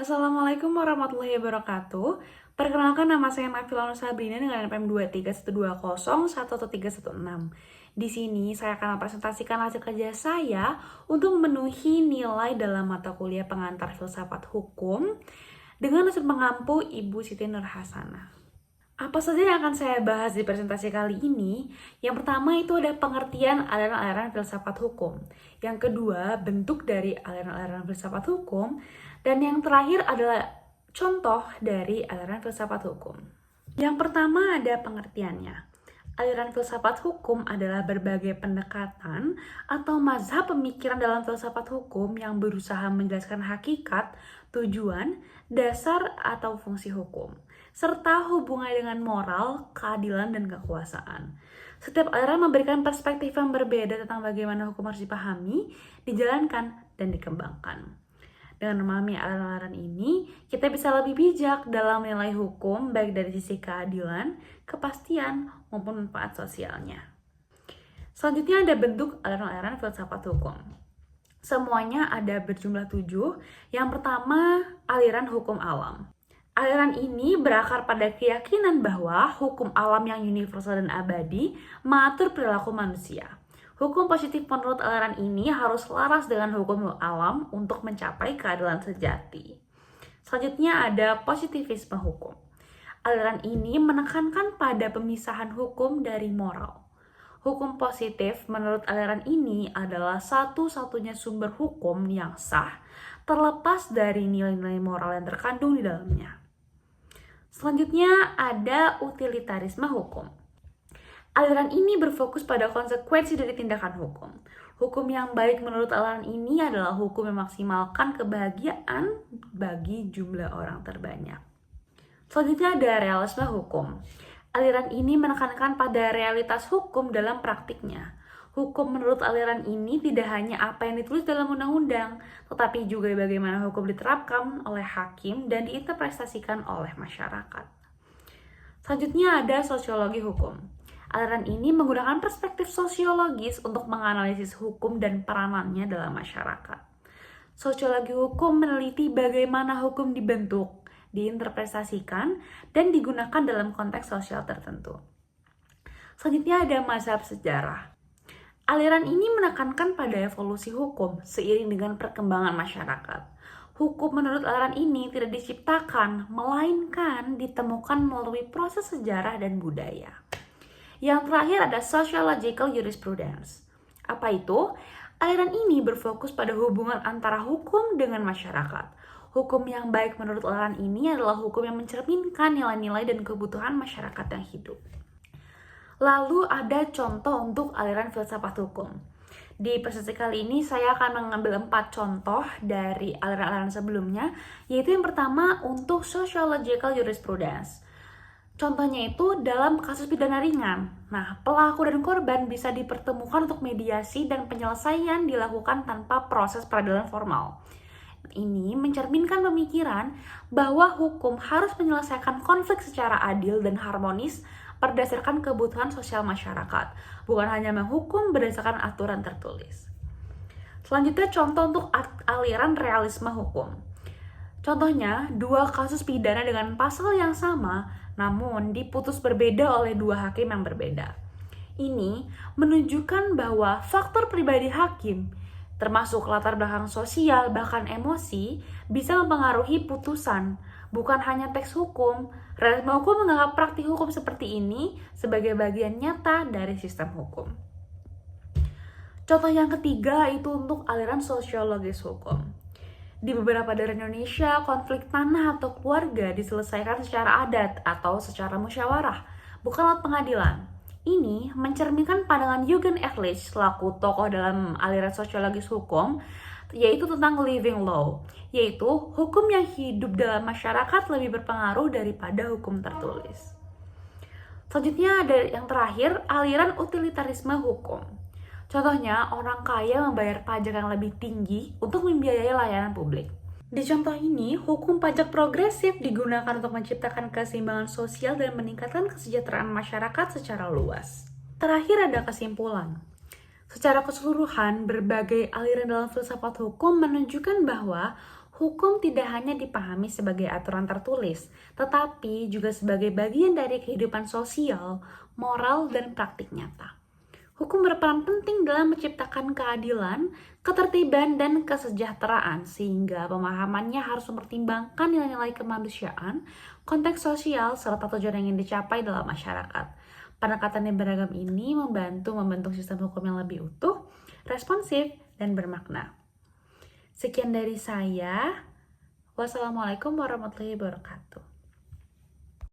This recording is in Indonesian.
Assalamualaikum warahmatullahi wabarakatuh. Perkenalkan, nama saya Nafila Nur Sabrina dengan NPM 23120111316. Di sini saya akan mempresentasikan hasil kerja saya untuk memenuhi nilai dalam mata kuliah pengantar filsafat hukum dengan unsur pengampu Ibu Siti Nurhasanah. Apa saja yang akan saya bahas di presentasi kali ini? Yang pertama itu ada pengertian aliran-aliran filsafat hukum. Yang kedua, bentuk dari aliran-aliran filsafat hukum. Dan yang terakhir adalah contoh dari aliran filsafat hukum. Yang pertama ada pengertiannya. Aliran filsafat hukum adalah berbagai pendekatan atau mazhab pemikiran dalam filsafat hukum yang berusaha menjelaskan hakikat, tujuan, dasar, atau fungsi hukum, serta hubungannya dengan moral, keadilan, dan kekuasaan. Setiap aliran memberikan perspektif yang berbeda tentang bagaimana hukum harus dipahami, dijalankan, dan dikembangkan. Dengan memahami aliran-aliran ini, kita bisa lebih bijak dalam menilai hukum, baik dari sisi keadilan, kepastian, maupun manfaat sosialnya. Selanjutnya ada bentuk aliran-aliran filsafat hukum. Semuanya ada berjumlah 7. Yang pertama, aliran hukum alam. Aliran ini berakar pada keyakinan bahwa hukum alam yang universal dan abadi mengatur perilaku manusia. Hukum positif menurut aliran ini harus selaras dengan hukum alam untuk mencapai keadilan sejati. Selanjutnya ada positivisme hukum. Aliran ini menekankan pada pemisahan hukum dari moral. Hukum positif menurut aliran ini adalah satu-satunya sumber hukum yang sah, terlepas dari nilai-nilai moral yang terkandung di dalamnya. Selanjutnya ada utilitarisme hukum. Aliran ini berfokus pada konsekuensi dari tindakan hukum. Hukum yang baik menurut aliran ini adalah hukum yang memaksimalkan kebahagiaan bagi jumlah orang terbanyak. Selanjutnya ada realisme hukum. Aliran ini menekankan pada realitas hukum dalam praktiknya. Hukum menurut aliran ini tidak hanya apa yang ditulis dalam undang-undang, tetapi juga bagaimana hukum diterapkan oleh hakim dan diinterpretasikan oleh masyarakat. Selanjutnya ada sosiologi hukum. Aliran ini menggunakan perspektif sosiologis untuk menganalisis hukum dan peranannya dalam masyarakat. Sosiologi hukum meneliti bagaimana hukum dibentuk, diinterpretasikan, dan digunakan dalam konteks sosial tertentu. Selanjutnya ada mazhab sejarah. Aliran ini menekankan pada evolusi hukum seiring dengan perkembangan masyarakat. Hukum menurut aliran ini tidak diciptakan, melainkan ditemukan melalui proses sejarah dan budaya. Yang terakhir ada sociological jurisprudence. Apa itu? Aliran ini berfokus pada hubungan antara hukum dengan masyarakat. Hukum yang baik menurut aliran ini adalah hukum yang mencerminkan nilai-nilai dan kebutuhan masyarakat yang hidup. Lalu ada contoh untuk aliran filsafat hukum. Di presentasi kali ini saya akan mengambil 4 contoh dari aliran-aliran sebelumnya, yaitu yang pertama untuk sociological jurisprudence. Contohnya itu dalam kasus pidana ringan. Nah, pelaku dan korban bisa dipertemukan untuk mediasi dan penyelesaian dilakukan tanpa proses peradilan formal. Ini mencerminkan pemikiran bahwa hukum harus menyelesaikan konflik secara adil dan harmonis berdasarkan kebutuhan sosial masyarakat, bukan hanya menghukum berdasarkan aturan tertulis. Selanjutnya contoh untuk aliran realisme hukum. Contohnya, 2 kasus pidana dengan pasal yang sama, namun diputus berbeda oleh 2 hakim yang berbeda. Ini menunjukkan bahwa faktor pribadi hakim, termasuk latar belakang sosial bahkan emosi, bisa mempengaruhi putusan, bukan hanya teks hukum. Realisme hukum menganggap praktik hukum seperti ini sebagai bagian nyata dari sistem hukum. Contoh yang ketiga itu untuk aliran sosiologis hukum. Di beberapa daerah Indonesia, konflik tanah atau keluarga diselesaikan secara adat atau secara musyawarah, bukan lewat pengadilan. Ini mencerminkan pandangan Jürgen Ehrlich selaku tokoh dalam aliran sosiologis hukum, yaitu tentang living law, yaitu hukum yang hidup dalam masyarakat lebih berpengaruh daripada hukum tertulis. Selanjutnya ada yang terakhir, aliran utilitarisme hukum. Contohnya, orang kaya membayar pajak yang lebih tinggi untuk membiayai layanan publik. Di contoh ini, hukum pajak progresif digunakan untuk menciptakan keseimbangan sosial dan meningkatkan kesejahteraan masyarakat secara luas. Terakhir ada kesimpulan. Secara keseluruhan, berbagai aliran dalam filsafat hukum menunjukkan bahwa Hukum tidak hanya dipahami sebagai aturan tertulis, tetapi juga sebagai bagian dari kehidupan sosial, moral, dan praktik nyata. Hukum berperan penting dalam menciptakan keadilan, ketertiban, dan kesejahteraan, sehingga pemahamannya harus mempertimbangkan nilai-nilai kemanusiaan, konteks sosial, serta tujuan yang ingin dicapai dalam masyarakat. Pendekatan yang beragam ini membantu membentuk sistem hukum yang lebih utuh, responsif, dan bermakna. Sekian dari saya. Wassalamualaikum warahmatullahi wabarakatuh.